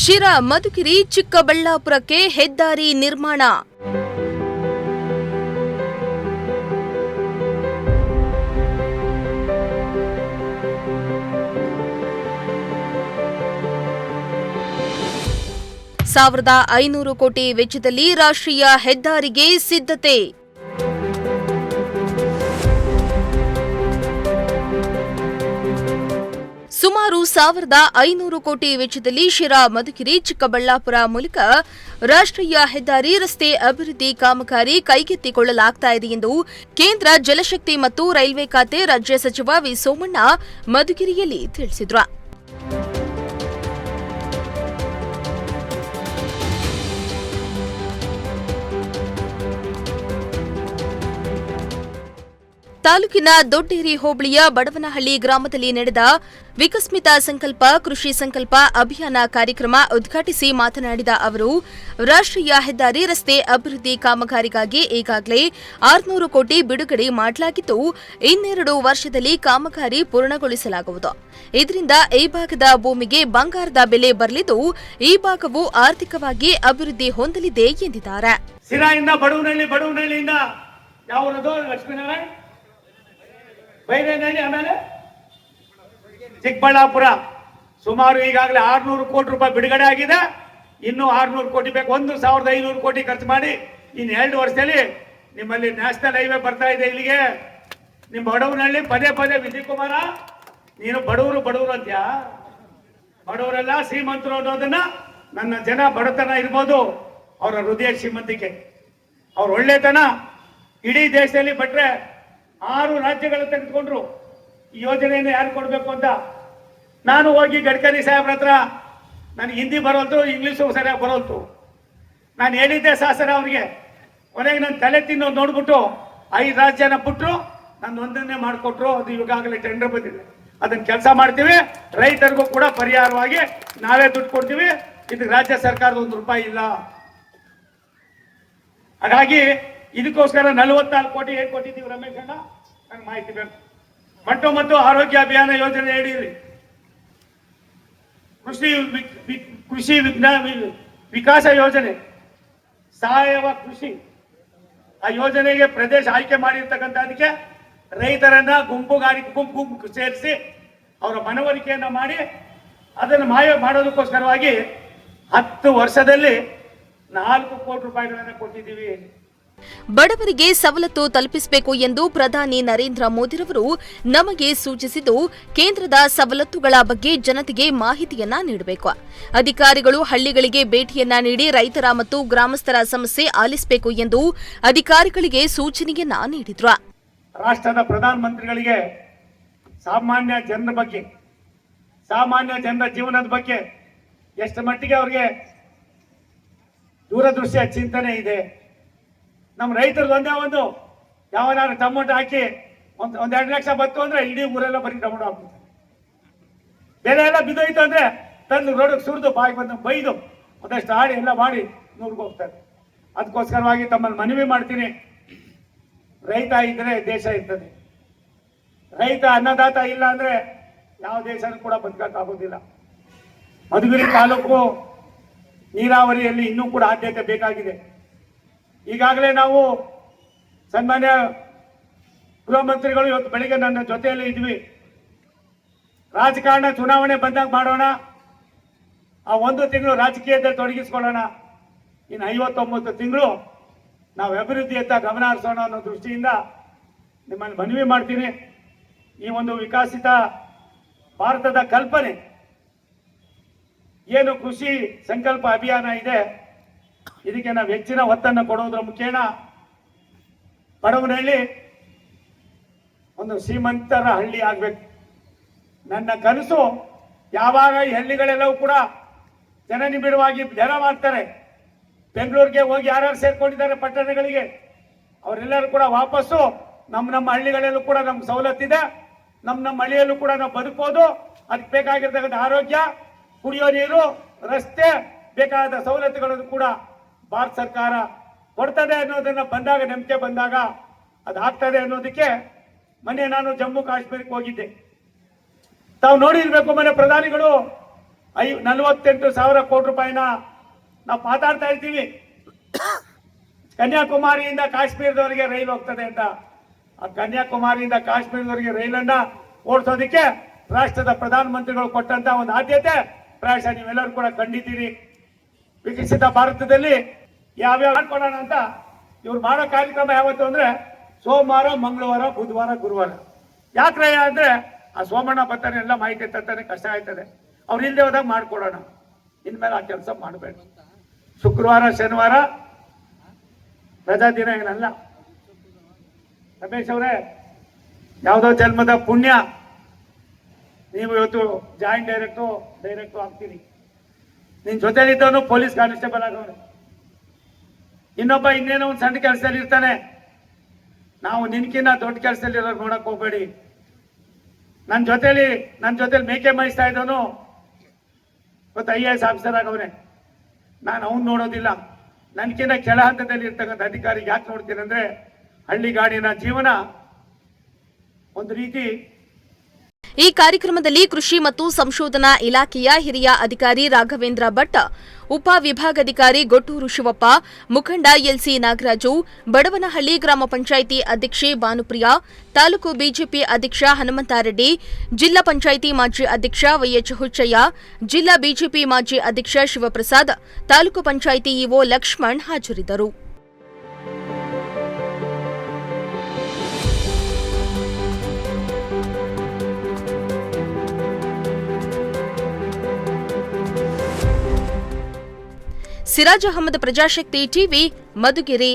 ಶಿರಾ ಮಧುಗಿರಿ ಚಿಕ್ಕಬಳ್ಳಾಪುರಕ್ಕೆ ಹೆದ್ದಾರಿ ನಿರ್ಮಾಣ. ₹1,500 ಕೋಟಿ ವೆಚ್ಚದಲ್ಲಿ ರಾಷ್ಟ್ರೀಯ ಹೆದ್ದಾರಿಗೆ ಸಿದ್ಧತೆ. ಸುಮಾರು ₹1,500 ಕೋಟಿ ವೆಚ್ಚದಲ್ಲಿ ಶಿರಾ ಮಧುಗಿರಿ ಚಿಕ್ಕಬಳ್ಳಾಪುರ ಮೂಲಕ ರಾಷ್ಟ್ರೀಯ ಹೆದ್ದಾರಿ ರಸ್ತೆ ಅಭಿವೃದ್ಧಿ ಕಾಮಗಾರಿ ಕೈಗೆತ್ತಿಕೊಳ್ಳಲಾಗ್ತಾ ಇದೆ ಎಂದು ಕೇಂದ್ರ ಜಲಶಕ್ತಿ ಮತ್ತು ರೈಲ್ವೆ ಖಾತೆ ರಾಜ್ಯ ಸಚಿವ ವಿ ಸೋಮಣ್ಣ ಮಧುಗಿರಿಯಲ್ಲಿ ತಿಳಿಸಿದರು. ತಾಲೂಕಿನ ದೊಡ್ಡೇರಿ ಹೋಬಳಿಯ ಬಡವನಹಳ್ಳಿ ಗ್ರಾಮದಲ್ಲಿ ನಡೆದ ವಿಕಸ್ಮಿತ ಸಂಕಲ್ಪ ಕೃಷಿ ಸಂಕಲ್ಪ ಅಭಿಯಾನ ಕಾರ್ಯಕ್ರಮ ಉದ್ಘಾಟಿಸಿ ಮಾತನಾಡಿದ ಅವರು, ರಾಷ್ಟ್ರೀಯ ಹೆದ್ದಾರಿ ರಸ್ತೆ ಅಭಿವೃದ್ಧಿ ಕಾಮಗಾರಿಗಾಗಿ ಈಗಾಗಲೇ ₹600 ಕೋಟಿ ಬಿಡುಗಡೆ ಮಾಡಲಾಗಿದ್ದು, ಇನ್ನೆರಡು ವರ್ಷದಲ್ಲಿ ಕಾಮಗಾರಿ ಪೂರ್ಣಗೊಳಿಸಲಾಗುವುದು. ಇದರಿಂದ ಈ ಭಾಗದ ಭೂಮಿಗೆ ಬಂಗಾರದ ಬೆಲೆ ಬರಲಿದ್ದು, ಈ ಭಾಗವು ಆರ್ಥಿಕವಾಗಿ ಅಭಿವೃದ್ಧಿ ಹೊಂದಲಿದೆ ಎಂದಿದ್ದಾರೆ. ಬೈರೇನಹಳ್ಳಿ ಆಮೇಲೆ ಚಿಕ್ಕಬಳ್ಳಾಪುರ ಸುಮಾರು ಈಗಾಗಲೇ ₹600 ಕೋಟಿ ಬಿಡುಗಡೆ ಆಗಿದೆ. ಇನ್ನೂ ₹600 ಕೋಟಿ ಬೇಕು. 1,500 ಕೋಟಿ ಖರ್ಚು ಮಾಡಿ ಇನ್ನು 2 ವರ್ಷದಲ್ಲಿ ನಿಮ್ಮಲ್ಲಿ ನ್ಯಾಷನಲ್ ಹೈವೇ ಬರ್ತಾ ಇದೆ. ಇಲ್ಲಿಗೆ ನಿಮ್ಮ ಬಡವನಹಳ್ಳಿ ಪದೇ ವಿಜಯ್ ಕುಮಾರ, ನೀನು ಬಡವರು ಅಂತ್ಯಾ? ಬಡವರೆಲ್ಲ ಶ್ರೀಮಂತರು ಅನ್ನೋದನ್ನ ನನ್ನ ಜನ ಬಡತನ ಇರ್ಬೋದು, ಅವರ ಹೃದಯ ಶ್ರೀಮಂತಿಕೆ, ಅವ್ರ ಒಳ್ಳೆತನ ಇಡೀ ದೇಶದಲ್ಲಿ ಬಟ್ರೆ 6 ರಾಜ್ಯಗಳು ತೆಗೆದುಕೊಂಡ್ರು ಈ ಯೋಜನೆಯನ್ನು ಯಾರು ಕೊಡಬೇಕು ಅಂತ. ನಾನು ಹೋಗಿ ಗಡ್ಕರಿ ಸಾಹೇಬ್ರ ಹತ್ರ ನನಗೆ ಹಿಂದಿ ಬರೋಲ್ತು, ಇಂಗ್ಲೀಷು ಸರಿಯಾಗಿ ಬರೋಲ್ತು. ನಾನು ಹೇಳಿದ್ದೆ ಶಾಸನ ಅವ್ರಿಗೆ. ಕೊನೆಗೆ ನನ್ನ ತಲೆ ತಿನ್ನೋ ನೋಡ್ಬಿಟ್ಟು 5 ರಾಜ್ಯನ ಬಿಟ್ಟರು, ನನ್ನ ಒಂದನ್ನೇ ಮಾಡಿಕೊಟ್ರು. ಅದು ಈಗಾಗಲೇ ಟೆಂಡರ್ ಬಂದಿದೆ, ಅದನ್ನ ಕೆಲಸ ಮಾಡ್ತೀವಿ. ರೈತರಿಗೂ ಕೂಡ ಪರಿಹಾರವಾಗಿ ನಾವೇ ದುಡ್ಡು ಕೊಡ್ತೀವಿ. ಇದಕ್ಕೆ ರಾಜ್ಯ ಸರ್ಕಾರದ ₹1 ಇಲ್ಲ. ಹಾಗಾಗಿ ಇದಕ್ಕೋಸ್ಕರ 44 ಕೋಟಿ ಹೇಗೆ ಕೊಟ್ಟಿದ್ದೀವಿ ರಮೇಶ್ ಅಣ್ಣ, ನನಗೆ ಮಾಹಿತಿ ಬೇಕು. ಮಟ್ಟು ಮತ್ತು ಆರೋಗ್ಯ ಅಭಿಯಾನ ಯೋಜನೆ ಹೇಳಿದ್ರಿ. ಕೃಷಿ ವಿಕಾಸ ಯೋಜನೆ, ಸಾವಯವ ಕೃಷಿ, ಆ ಯೋಜನೆಗೆ ಪ್ರದೇಶ ಆಯ್ಕೆ ಮಾಡಿರ್ತಕ್ಕಂಥದಕ್ಕೆ ರೈತರನ್ನ ಗುಂಪು ಸೇರಿಸಿ ಅವರ ಮನವರಿಕೆಯನ್ನ ಮಾಡಿ ಅದನ್ನು ಮಾಡೋದಕ್ಕೋಸ್ಕರವಾಗಿ 10 ವರ್ಷದಲ್ಲಿ ₹4 ಕೋಟಿ ಕೊಟ್ಟಿದ್ದೀವಿ. ಬಡವರಿಗೆ ಸವಲತ್ತು ತಲುಪಿಸಬೇಕು ಎಂದು ಪ್ರಧಾನಿ ನರೇಂದ್ರ ಮೋದಿರವರು ನಮಗೆ ಸೂಚಿಸಿದ್ದು, ಕೇಂದ್ರದ ಸವಲತ್ತುಗಳ ಬಗ್ಗೆ ಜನತೆಗೆ ಮಾಹಿತಿಯನ್ನ ನೀಡಬೇಕು. ಅಧಿಕಾರಿಗಳು ಹಳ್ಳಿಗಳಿಗೆ ಭೇಟಿಯನ್ನ ನೀಡಿ ರೈತರ ಮತ್ತು ಗ್ರಾಮಸ್ಥರ ಸಮಸ್ಯೆ ಆಲಿಸಬೇಕು ಎಂದು ಅಧಿಕಾರಿಗಳಿಗೆ ಸೂಚನೆಯನ್ನ ನೀಡಿದ್ರು. ರಾಷ್ಟ್ರದ ಪ್ರಧಾನಮಂತ್ರಿಗಳಿಗೆ ಸಾಮಾನ್ಯ ಜನರ ಜೀವನದ ಬಗ್ಗೆ ಎಷ್ಟು ಮಟ್ಟಿಗೆ ಅವರಿಗೆ ದೂರದೃಷ್ಟಿಯ ಚಿಂತನೆ ಇದೆ. ನಮ್ಮ ರೈತರು ಒಂದೇ ಯಾವನಾರು ಟೊಮೊಟೊ ಹಾಕಿ ಒಂದ್ 2 ಲಕ್ಷ ಬತ್ತು ಅಂದ್ರೆ ಇಡೀ ಊರೆಲ್ಲ ಬರೀ ಟೊಮೊಟೊ ಹಾಕ್ಬಿಡ್ತಾರೆ. ಬೆಲೆ ಎಲ್ಲ ಬಿದ್ದೋಯ್ತು ಅಂದ್ರೆ ತಂದು ರೋಡಿಗೆ ಸುರಿದು ಬಾಯಿ ಬಂದು ಬೈದು ಒಂದಷ್ಟು ಆಡಿ ಎಲ್ಲ ಮಾಡಿ ನೂರ್ಗೆ ಹೋಗ್ತಾರೆ. ಅದಕ್ಕೋಸ್ಕರವಾಗಿ ತಮ್ಮಲ್ಲಿ ಮನವಿ ಮಾಡ್ತೀನಿ, ರೈತ ಇದ್ರೆ ದೇಶ ಇರ್ತದೆ. ರೈತ ಅನ್ನದಾತ ಇಲ್ಲ ಅಂದ್ರೆ ಯಾವ ದೇಶನೂ ಕೂಡ ಬದುಕಕ್ಕಾಗೋದಿಲ್ಲ. ಮಧುಗಿರಿ ತಾಲೂಕು ನೀರಾವರಿಯಲ್ಲಿ ಇನ್ನೂ ಕೂಡ ಆದ್ಯತೆ ಬೇಕಾಗಿದೆ. ಈಗಾಗಲೇ ನಾವು ಸನ್ಮಾನ್ಯ ಗೃಹ ಮಂತ್ರಿಗಳು ಇವತ್ತು ಬೆಳಿಗ್ಗೆ ನನ್ನ ಜೊತೆಯಲ್ಲಿ ಇದ್ವಿ. ರಾಜಕಾರಣ ಚುನಾವಣೆ ಬಂದಾಗ ಮಾಡೋಣ, ಆ 1 ತಿಂಗಳು ರಾಜಕೀಯದಲ್ಲಿ ತೊಡಗಿಸ್ಕೊಳ್ಳೋಣ, ಇನ್ನು 59 ತಿಂಗಳು ನಾವು ಅಭಿವೃದ್ಧಿಯತ್ತ ಗಮನ ಹರಿಸೋಣ ಅನ್ನೋ ದೃಷ್ಟಿಯಿಂದ ನಿಮ್ಮಲ್ಲಿ ಮನವಿ ಮಾಡ್ತೀನಿ. ಈ ಒಂದು ವಿಕಸಿತ ಭಾರತದ ಕಲ್ಪನೆ ಏನು ಕೃಷಿ ಸಂಕಲ್ಪ ಅಭಿಯಾನ ಇದೆ, ಇದಕ್ಕೆ ನಾವು ಹೆಚ್ಚಿನ ಒತ್ತನ್ನು ಕೊಡೋದ್ರ ಮುಖೇನ ಬಡವನಹಳ್ಳಿ ಒಂದು ಶ್ರೀಮಂತರ ಹಳ್ಳಿ ಆಗ್ಬೇಕು. ನನ್ನ ಕನಸು ಯಾವಾಗ ಈ ಹಳ್ಳಿಗಳೆಲ್ಲವೂ ಕೂಡ ಜನನಿಬಿಡವಾಗಿ ಜನ ಮಾಡ್ತಾರೆ. ಬೆಂಗಳೂರಿಗೆ ಹೋಗಿ ಯಾರ್ಯಾರು ಸೇರ್ಕೊಂಡಿದ್ದಾರೆ ಪಟ್ಟಣಗಳಿಗೆ, ಅವರೆಲ್ಲರೂ ಕೂಡ ವಾಪಸ್ಸು ನಮ್ಮ ಹಳ್ಳಿಗಳಲ್ಲೂ ಕೂಡ ನಮ್ಗೆ ಸವಲತ್ತಿದೆ. ನಮ್ಮ ಹಳ್ಳಿಯಲ್ಲೂ ಕೂಡ ನಾವು ಬದುಕೋದು. ಅದಕ್ಕೆ ಬೇಕಾಗಿರ್ತಕ್ಕಂಥ ಆರೋಗ್ಯ, ಕುಡಿಯೋ ನೀರು, ರಸ್ತೆ, ಬೇಕಾದ ಸವಲತ್ತುಗಳನ್ನು ಕೂಡ ಭಾರತ ಸರ್ಕಾರ ಕೊಡ್ತದೆ ಅನ್ನೋದನ್ನ ಬಂದಾಗ, ನಂಬಿಕೆ ಬಂದಾಗ ಅದು ಆಗ್ತದೆ ಅನ್ನೋದಕ್ಕೆ ಮೊನ್ನೆ ನಾನು ಜಮ್ಮು ಕಾಶ್ಮೀರಕ್ಕೆ ಹೋಗಿದ್ದೆ. ತಾವು ನೋಡಿರ್ಬೇಕು, ಮೊನ್ನೆ ಪ್ರಧಾನಿಗಳು 48,000 ಕೋಟಿ ರೂಪಾಯಿನ ನಾವು ಮಾತಾಡ್ತಾ ಇರ್ತೀವಿ. ಕನ್ಯಾಕುಮಾರಿಯಿಂದ ಕಾಶ್ಮೀರದವರೆಗೆ ರೈಲು ಹೋಗ್ತದೆ ಅಂತ. ಆ ಕನ್ಯಾಕುಮಾರಿಯಿಂದ ಕಾಶ್ಮೀರದವರೆಗೆ ರೈಲನ್ನ ಓಡಿಸೋದಕ್ಕೆ ರಾಷ್ಟ್ರದ ಪ್ರಧಾನಮಂತ್ರಿಗಳು ಕೊಟ್ಟಂತ ಒಂದು ಆದ್ಯತೆ ಪ್ರಾಯಶಃ ನೀವೆಲ್ಲರೂ ಕೂಡ ಕಂಡಿದ್ದೀರಿ. ವಿಕಸಿತ ಭಾರತದಲ್ಲಿ ಯಾವ್ಯಾವ ಮಾಡ್ಕೊಳ್ಳೋಣ ಅಂತ ಇವ್ರು ಮಾಡೋ ಕಾರ್ಯಕ್ರಮ ಯಾವತ್ತು ಅಂದ್ರೆ ಸೋಮವಾರ, ಮಂಗಳವಾರ, ಬುಧವಾರ, ಗುರುವಾರ. ಯಾಕ್ರೆ ಅಂದ್ರೆ ಆ ಸೋಮಣ್ಣ ಬರ್ತಾನೆ, ಎಲ್ಲ ಮಾಹಿತಿ ತರ್ತಾನೆ, ಕಷ್ಟ ಆಯ್ತದೆ. ಅವ್ರು ಇಲ್ಲದೆ ಹೋದಾಗ ಮಾಡ್ಕೊಡೋಣ. ಇನ್ಮೇಲೆ ಆ ಕೆಲಸ ಮಾಡಬೇಡ. ಶುಕ್ರವಾರ, ಶನಿವಾರ ರಜಾ ದಿನ ಏನಲ್ಲ. ರಮೇಶ್ ಅವರೇ, ಯಾವುದೋ ಜನ್ಮದ ಪುಣ್ಯ ನೀವು ಇವತ್ತು ಜಾಯಿಂಟ್ ಡೈರೆಕ್ಟು ಆಗ್ತೀರಿ. ನಿನ್ ಜೊತೆಲಿದ್ದವನು ಪೊಲೀಸ್ ಕಾನ್ಸ್ಟೇಬಲ್ ಆಗೋನು, ಇನ್ನೊಬ್ಬ ಇನ್ನೇನೋ ಒಂದು ಸಣ್ಣ ಕೆಲಸದಲ್ಲಿ ಇರ್ತಾನೆ. ನಾವು ನಿನ್ಕಿನ್ನ ದೊಡ್ಡ ಕೆಲಸದಲ್ಲಿ ಇರೋರು ನೋಡಕ್ ಹೋಗ್ಬೇಡಿ. ನನ್ನ ಜೊತೆಲಿ ಮೇಕೆ ಮೇಯಿಸ್ತಾ ಇದ್ದವನು ಇವತ್ತು IAS ಆಫೀಸರ್ ಆಗವನೆ. ನಾನು ಅವ್ನು ನೋಡೋದಿಲ್ಲ. ನನ್ಕಿನ್ನ ಕೆಳ ಹಂತದಲ್ಲಿ ಇರ್ತಕ್ಕಂಥ ಅಧಿಕಾರಿಗೆ ಯಾಕೆ ನೋಡ್ತೀನಿ ಅಂದ್ರೆ ಹಳ್ಳಿಗಾಡಿನ ಜೀವನ ಒಂದು ರೀತಿ. ಈ ಕಾರ್ಯಕ್ರಮದಲ್ಲಿ ಕೃಷಿ ಮತ್ತು ಸಂಶೋಧನಾ ಇಲಾಖೆಯ ಹಿರಿಯ ಅಧಿಕಾರಿ ರಾಘವೇಂದ್ರ ಭಟ್, ಉಪ ವಿಭಾಗಾಧಿಕಾರಿ ಗೊಟ್ಟೂರು ಶಿವಪ್ಪ, ಮುಖಂಡ LC ನಾಗರಾಜು, ಬಡವನಹಳ್ಳಿ ಗ್ರಾಮ ಪಂಚಾಯಿತಿ ಅಧ್ಯಕ್ಷೆ ಭಾನುಪ್ರಿಯಾ, ತಾಲೂಕು ಬಿಜೆಪಿ ಅಧ್ಯಕ್ಷ ಹನುಮಂತಾರೆಡ್ಡಿ, ಜಿಲ್ಲಾ ಪಂಚಾಯಿತಿ ಮಾಜಿ ಅಧ್ಯಕ್ಷ YH ಹುಚ್ಚಯ್ಯ, ಜಿಲ್ಲಾ ಬಿಜೆಪಿ ಮಾಜಿ ಅಧ್ಯಕ್ಷ ಶಿವಪ್ರಸಾದ್, ತಾಲೂಕು ಪಂಚಾಯಿತಿ ಇಒ ಲಕ್ಷ್ಮಣ್ ಹಾಜರಿದ್ದರು. ಸಿರಾಜ್ ಅಹಮದ್, ಪ್ರಜಾಶಕ್ತಿ ಟಿವಿ, ಮಧುಗಿರಿ.